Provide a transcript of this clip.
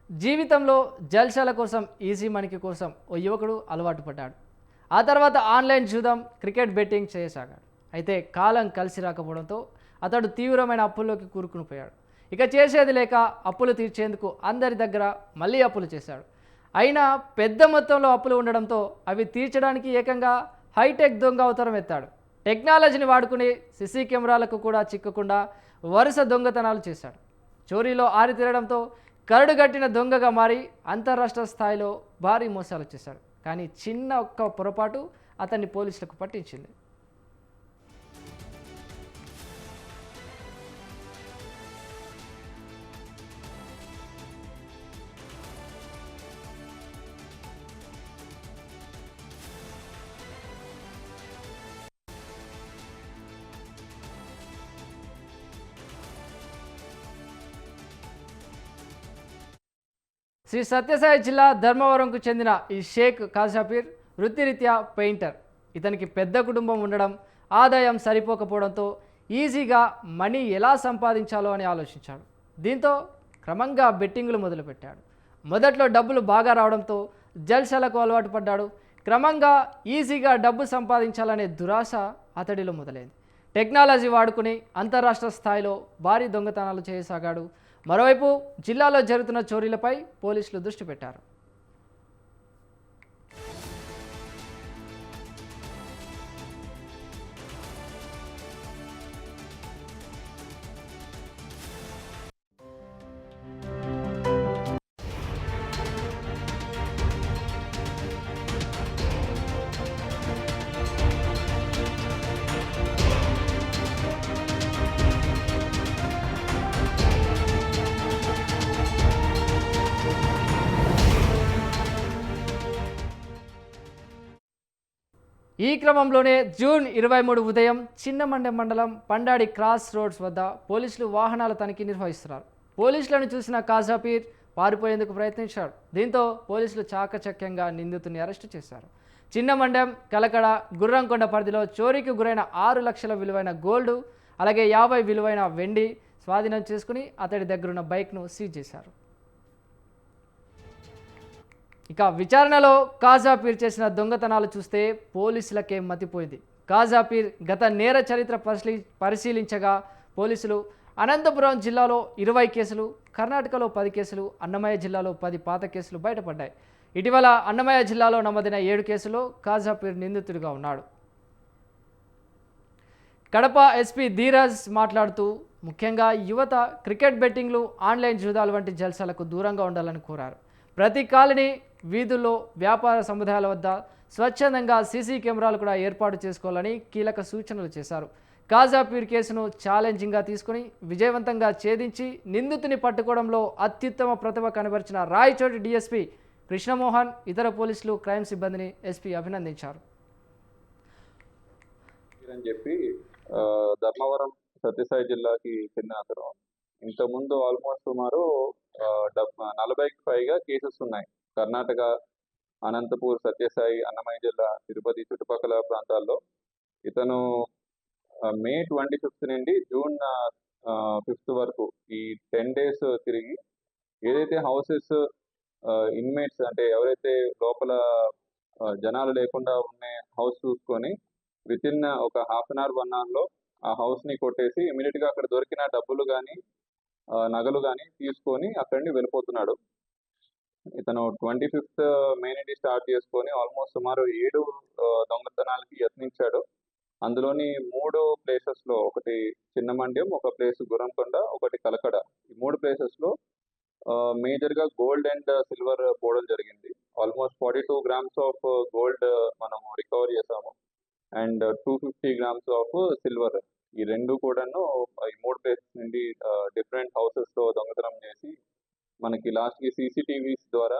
జీవితంలో జల్సాల కోసం ఈజీ మనీకి కోసం ఓ యువకుడు అలవాటు పడ్డాడు. ఆ తర్వాత ఆన్లైన్ జూదం, క్రికెట్ బెట్టింగ్ చేయసాగాడు. అయితే కాలం కలిసి రాకపోవడంతో అతడు తీవ్రమైన అప్పుల్లోకి కూరుకునిపోయాడు. ఇక చేసేది లేక అప్పులు తీర్చేందుకు అందరి దగ్గర మళ్ళీ అప్పులు చేశాడు. అయినా పెద్ద మొత్తంలో అప్పులు ఉండడంతో అవి తీర్చడానికి ఏకంగా హైటెక్ దొంగ అవతారం ఎత్తాడు. టెక్నాలజీని వాడుకుని సీసీ కెమెరాలకు కూడా చిక్కకుండా వరుస దొంగతనాలు చేశాడు. చోరీలో ఆరితేరడంతో కరడుగట్టిన దొంగగా మారి అంతర్రాష్ట్ర స్థాయిలో భారీ మోసాలు చేశాడు. కానీ చిన్న ఒక్క పొరపాటు అతన్ని పోలీసులకు పట్టించింది. శ్రీ సత్యసాయి జిల్లా ధర్మవరంకు చెందిన ఈ షేక్ కాజాపీర్ వృత్తిరీత్యా పెయింటర్. ఇతనికి పెద్ద కుటుంబం ఉండడం, ఆదాయం సరిపోకపోవడంతో ఈజీగా మనీ ఎలా సంపాదించాలో అని ఆలోచించాడు. దీంతో క్రమంగా బెట్టింగులు మొదలుపెట్టాడు. మొదట్లో డబ్బులు బాగా రావడంతో జల్సాలకు అలవాటు పడ్డాడు. క్రమంగా ఈజీగా డబ్బు సంపాదించాలనే దురాశ అతడిలో మొదలైంది. టెక్నాలజీ వాడుకుని అంతర్రాష్ట్ర స్థాయిలో భారీ దొంగతనాలు చేయసాగాడు. మరోవైపు జిల్లాలో జరుగుతున్న చోరీలపై పోలీసులు దృష్టి పెట్టారు. ఈ క్రమంలోనే జూన్ 23 ఉదయం చిన్నమండెం మండలం పండాడి క్రాస్ రోడ్స్ వద్ద పోలీసులు వాహనాల తనిఖీ నిర్వహిస్తున్నారు. పోలీసులను చూసిన కాజాపీర్ పారిపోయేందుకు ప్రయత్నించాడు. దీంతో పోలీసులు చాకచక్యంగా నిందితుడిని అరెస్టు చేశారు. చిన్నమండెం, కలకడ, గుర్రంకొండ పరిధిలో చోరీకి గురైన 6 లక్షల విలువైన గోల్డ్, అలాగే 50 విలువైన వెండి స్వాధీనం చేసుకుని అతడి దగ్గరున్న బైక్ను సీజ్ చేశారు. ఇక విచారణలో కాజాపీర్ చేసిన దొంగతనాలు చూస్తే పోలీసులకే మతిపోయింది. కాజాపీర్ గత నేర చరిత్ర పరిశీలించగా పోలీసులు అనంతపురం జిల్లాలో 20 కేసులు, కర్ణాటకలో 10 కేసులు, అన్నమయ్య జిల్లాలో 10 పాత కేసులు బయటపడ్డాయి. ఇటీవల అన్నమయ్య జిల్లాలో నమోదైన 7 కేసులో కాజాపీర్ నిందితుడిగా ఉన్నాడు. కడప ఎస్పీ ధీరజ్ మాట్లాడుతూ ముఖ్యంగా యువత క్రికెట్ బెట్టింగ్లు, ఆన్లైన్ జూదాలు వంటి జల్సాలకు దూరంగా ఉండాలని కోరారు. ప్రతి కాలనీ, వీధుల్లో, వ్యాపార సముదాయాల వద్ద స్వచ్ఛందంగా సీసీ కెమెరాలు కూడా ఏర్పాటు చేసుకోవాలని కీలక సూచనలు చేశారు. కాజాపీర్ కేసును ఛాలెంజింగ్గా తీసుకుని విజయవంతంగా ఛేదించి నిందితుని పట్టుకోవడంలో అత్యుత్తమ ప్రతిభ కనబరిచిన రాయచోటి డీఎస్పీ కృష్ణమోహన్, ఇతర పోలీసులు, క్రైమ్ సిబ్బందిని ఎస్పీ అభినందించారు. ధర్మవరం సత్యసాయి జిల్లాకి చెందిన అతను ఇంతకుముందు ఆల్మోస్ట్ సుమారు 40కి పైగా కేసెస్ ఉన్నాయి. కర్ణాటక, అనంతపూర్, సత్యసాయి, అన్నమయ్య జిల్లా, తిరుపతి చుట్టుపక్కల ప్రాంతాల్లో. ఇతను మే 25 నుండి జూన్ 5 వరకు ఈ 10 days తిరిగి ఏదైతే హౌసెస్ ఇన్మేట్స్ అంటే ఎవరైతే లోపల జనాలు లేకుండా ఉన్న హౌస్ చూసుకొని విత్ ఇన్ ఒక ½ an hour 1 hourలో ఆ హౌస్ని కొట్టేసి ఇమీడియట్గా అక్కడ దొరికిన డబ్బులు కానీ నగలు కానీ తీసుకొని అక్కడి నుండి వెళ్ళిపోతున్నాడు. ఇతను 25th మే నుండి స్టార్ట్ చేసుకొని ఆల్మోస్ట్ సుమారు 7 దొంగతనాలకి యత్నించాడు. అందులోని 3 ప్లేసెస్లో, ఒకటి చిన్నమండ్యం, ఒక ప్లేస్ గుర్రంకొండ, ఒకటి కలకడ, ఈ 3 ప్లేసెస్లో మేజర్గా గోల్డ్ అండ్ సిల్వర్ పోవడం జరిగింది. ఆల్మోస్ట్ 42 grams ఆఫ్ గోల్డ్ మనము రికవర్ చేసాము అండ్ 250 grams ఆఫ్ సిల్వర్. ఈ రెండు కూడాను ఈ 3 ప్లేసెస్ నుండి డిఫరెంట్ హౌసెస్లో దొంగతనం చేసి మనకి లాస్ట్కి CCTVs ద్వారా